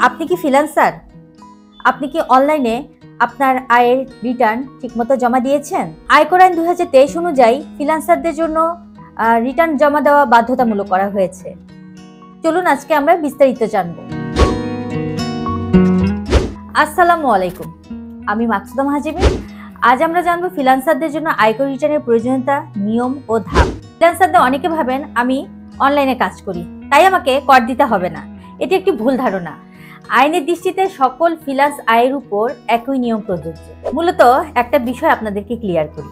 আপনি কি ফ্রিল্যান্সার? আপনি কি অনলাইনে আপনার আয়ের রিটার্ন ঠিকমতো জমা দিয়েছেন? আয়কর আইন 2023 অনুযায়ী ফ্রিল্যান্সারদের জন্য রিটার্ন জমা দেওয়া বাধ্যতামূলক করা হয়েছে। চলুন আজকে আমরা বিস্তারিত জানব। আসসালামু আলাইকুম, আমি মাকসুদা মাহাজিবি। আজ আমরা জানবো ফ্রিল্যান্সারদের জন্য আয়কর রিটার্নের প্রয়োজনীয়তা, নিয়ম ও ধাপ। ফ্রিল্যান্সারদের অনেকে ভাবেন আমি অনলাইনে কাজ করি, তাই আমাকে কর দিতে হবে না। এটি একটি ভুল ধারণা। আইনের দৃষ্টিতে সকল ফ্রিল্যান্স আয়ের উপর একই নিয়ম প্রযোজ্য। মূলত একটা বিষয় আপনাদেরকে ক্লিয়ার করি।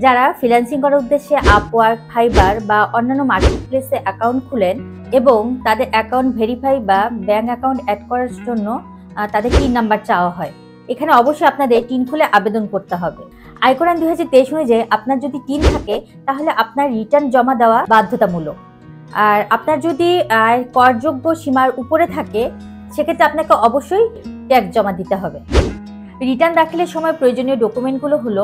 যারা ফ্রিল্যান্সিং করার উদ্দেশ্যে আপওয়ার্ক, ফাইবার বা অন্যান্য মার্কেটপ্লেসে অ্যাকাউন্ট খুলেন এবং তাদের অ্যাকাউন্ট ভেরিফাই বা ব্যাংক অ্যাকাউন্ট অ্যাড করার জন্য তাদের টিন নাম্বার চাওয়া হয়, এখানে অবশ্যই আপনাদের টিন খুলে আবেদন করতে হবে। আয়কর আইন 2023 অনুযায়ী আপনার যদি টিন থাকে তাহলে আপনার রিটার্ন জমা দেওয়া বাধ্যতামূলক। আর আপনার যদি করযোগ্য সীমার উপরে থাকে সেক্ষেত্রে আপনাকে অবশ্যই ট্যাক্স জমা দিতে হবে। রিটার্ন দাখিলের সময় প্রয়োজনীয় ডকুমেন্টগুলো হলো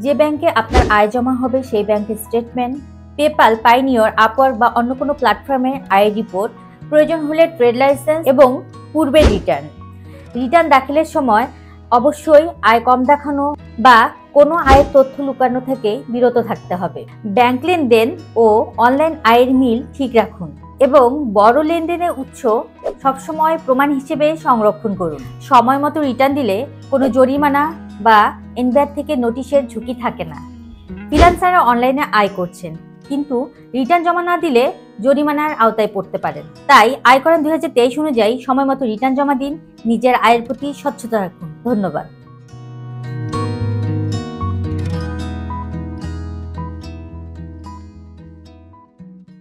যে ব্যাংকে আপনার আয় জমা হবে সেই ব্যাংকের স্টেটমেন্ট, পেপাল, পাইনিয়র, আপওয়ার্ক বা অন্য কোনো প্ল্যাটফর্মের আয় রিপোর্ট, প্রয়োজন হলে ট্রেড লাইসেন্স এবং পূর্বের রিটার্ন। রিটার্ন দাখিলের সময় অবশ্যই আয় কম দেখানো বা কোনো আয়ের তথ্য লুকানো থেকে বিরত থাকতে হবে। ব্যাংক লেনদেন ও অনলাইন আয়ের মিল ঠিক রাখুন এবং বড় লেনদেনের উৎস সবসময় প্রমাণ হিসেবে সংরক্ষণ করুন। সময় মতো রিটার্ন দিলে কোনো জরিমানা বা এনবিআর থেকে নোটিশের ঝুঁকি থাকে না। ফ্রিল্যান্সাররা অনলাইনে আয় করছেন কিন্তু রিটার্ন জমা না দিলে জরিমানার আওতায় পড়তে পারেন। তাই আয়কর আইন 2023 অনুযায়ী সময় মতো রিটার্ন জমা দিন, নিজের আয়ের প্রতি স্বচ্ছতা রাখুন। ধন্যবাদ।